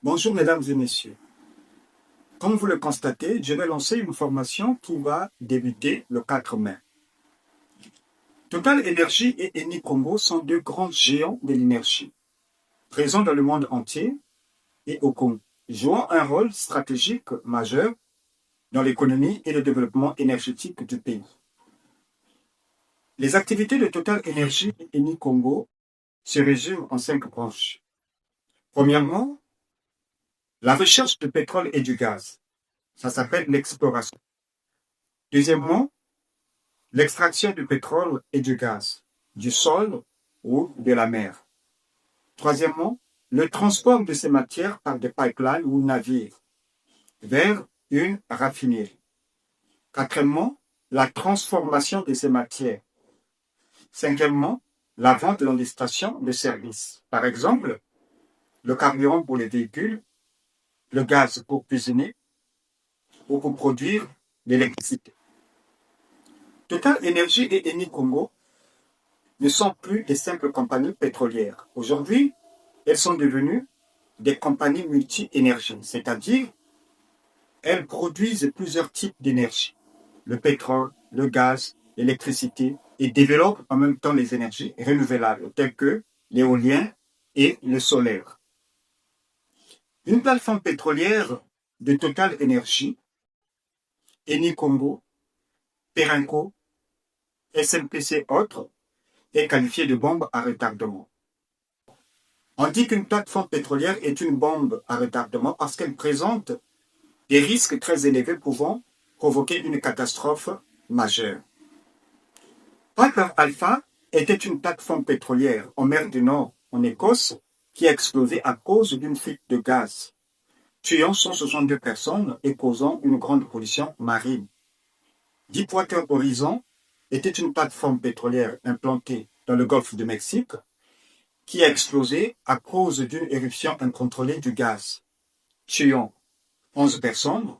Bonjour mesdames et messieurs. Comme vous le constatez, je vais lancer une formation qui va débuter le 4 mai. Total Energy et Eni Congo sont deux grands géants de l'énergie, présents dans le monde entier et au Congo, jouant un rôle stratégique majeur dans l'économie et le développement énergétique du pays. Les activités de Total Energy et Eni Congo se résument en 5 branches. Premièrement, la recherche de pétrole et du gaz. Ça s'appelle l'exploration. Deuxièmement, l'extraction du pétrole et du gaz, du sol ou de la mer. Troisièmement, le transport de ces matières par des pipelines ou navires vers une raffinerie. Quatrièmement, la transformation de ces matières. Cinquièmement, la vente dans les stations de service. Par exemple, le carburant pour les véhicules, le gaz pour cuisiner ou pour produire l'électricité. Total Energy et Eni Congo ne sont plus des simples compagnies pétrolières. Aujourd'hui, elles sont devenues des compagnies multi-énergie, c'est-à-dire elles produisent plusieurs types d'énergie, le pétrole, le gaz, l'électricité, et développent en même temps les énergies renouvelables telles que l'éolien et le solaire. Une plateforme pétrolière de Total Energy, Eni Congo, Perenco, SMPC autres, est qualifiée de bombe à retardement. On dit qu'une plateforme pétrolière est une bombe à retardement parce qu'elle présente des risques très élevés pouvant provoquer une catastrophe majeure. Piper Alpha était une plateforme pétrolière en mer du Nord, en Écosse, qui a explosé à cause d'une fuite de gaz, tuant 162 personnes et causant une grande pollution marine. Deepwater Horizon était une plateforme pétrolière implantée dans le golfe du Mexique, qui a explosé à cause d'une éruption incontrôlée du gaz, tuant 11 personnes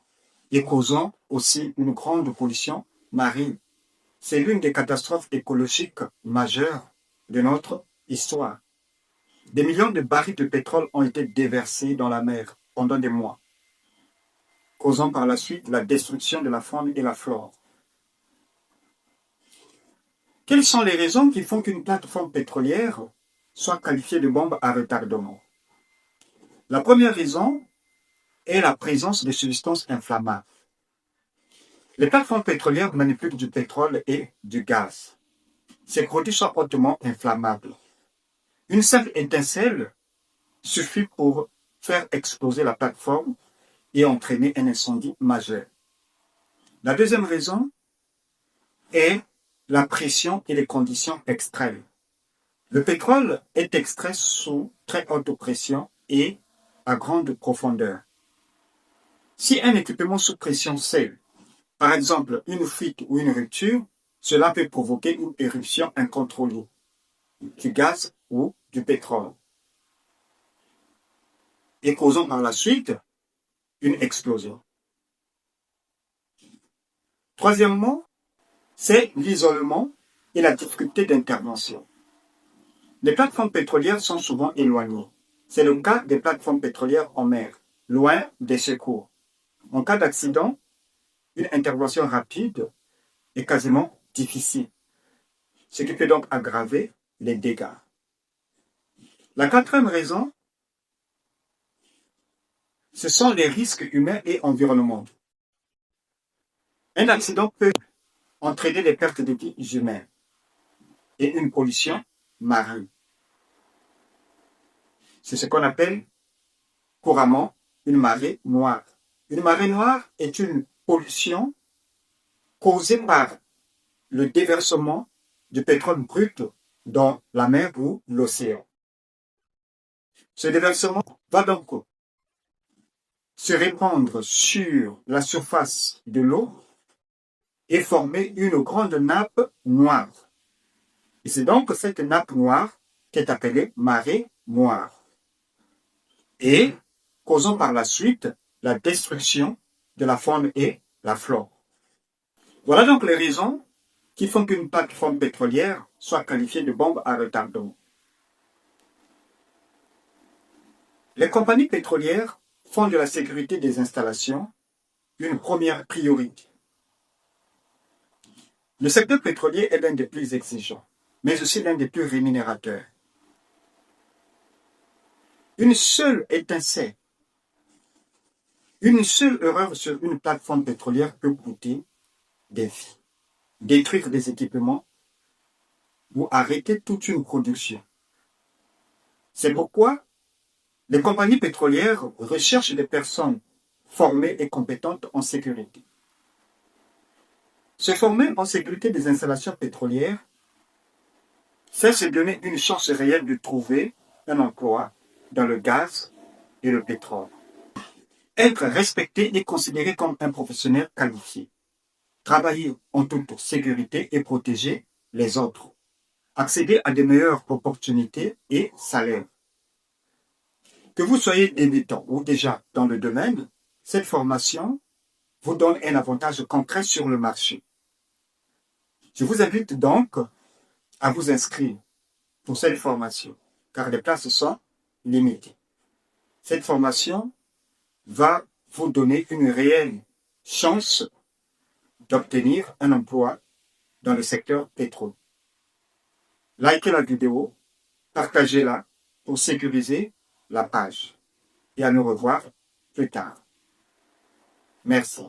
et causant aussi une grande pollution marine. C'est l'une des catastrophes écologiques majeures de notre histoire. Des millions de barils de pétrole ont été déversés dans la mer pendant des mois, causant par la suite la destruction de la faune et la flore. Quelles sont les raisons qui font qu'une plateforme pétrolière soit qualifiée de bombe à retardement? La première raison est la présence de substances inflammables. Les plateformes pétrolières manipulent du pétrole et du gaz. Ces produits sont hautement inflammables. Une simple étincelle suffit pour faire exploser la plateforme et entraîner un incendie majeur. La deuxième raison est la pression et les conditions extrêmes. Le pétrole est extrait sous très haute pression et à grande profondeur. Si un équipement sous pression cède, par exemple une fuite ou une rupture, cela peut provoquer une éruption incontrôlée du gaz ou du pétrole et causant par la suite une explosion. Troisièmement, c'est l'isolement et la difficulté d'intervention. Les plateformes pétrolières sont souvent éloignées. C'est le cas des plateformes pétrolières en mer, loin des secours. En cas d'accident, une intervention rapide est quasiment difficile, ce qui peut donc aggraver les dégâts. La quatrième raison, ce sont les risques humains et environnementaux. Un accident peut entraîner des pertes de vies humaines et une pollution marine. C'est ce qu'on appelle couramment une marée noire. Une marée noire est une pollution causée par le déversement du pétrole brut dans la mer ou l'océan. Ce déversement va donc se répandre sur la surface de l'eau et former une grande nappe noire. Et c'est donc cette nappe noire qui est appelée marée noire et causant par la suite la destruction de la faune et la flore. Voilà donc les raisons qui font qu'une plateforme pétrolière soit qualifiée de bombe à retardement. Les compagnies pétrolières font de la sécurité des installations une première priorité. Le secteur pétrolier est l'un des plus exigeants, mais aussi l'un des plus rémunérateurs. Une seule étincelle, une seule erreur sur une plateforme pétrolière peut coûter des vies, détruire des équipements ou arrêter toute une production. C'est pourquoi les compagnies pétrolières recherchent des personnes formées et compétentes en sécurité. Se former en sécurité des installations pétrolières, c'est se donner une chance réelle de trouver un emploi dans le gaz et le pétrole. Être respecté et considéré comme un professionnel qualifié. Travailler en toute sécurité et protéger les autres. Accéder à de meilleures opportunités et salaires. Que vous soyez débutant ou déjà dans le domaine, cette formation vous donne un avantage concret sur le marché. Je vous invite donc à vous inscrire pour cette formation, car les places sont limitées. Cette formation va vous donner une réelle chance d'obtenir un emploi dans le secteur pétrole. Likez la vidéo, partagez-la pour sécuriser la page et à nous revoir plus tard. Merci.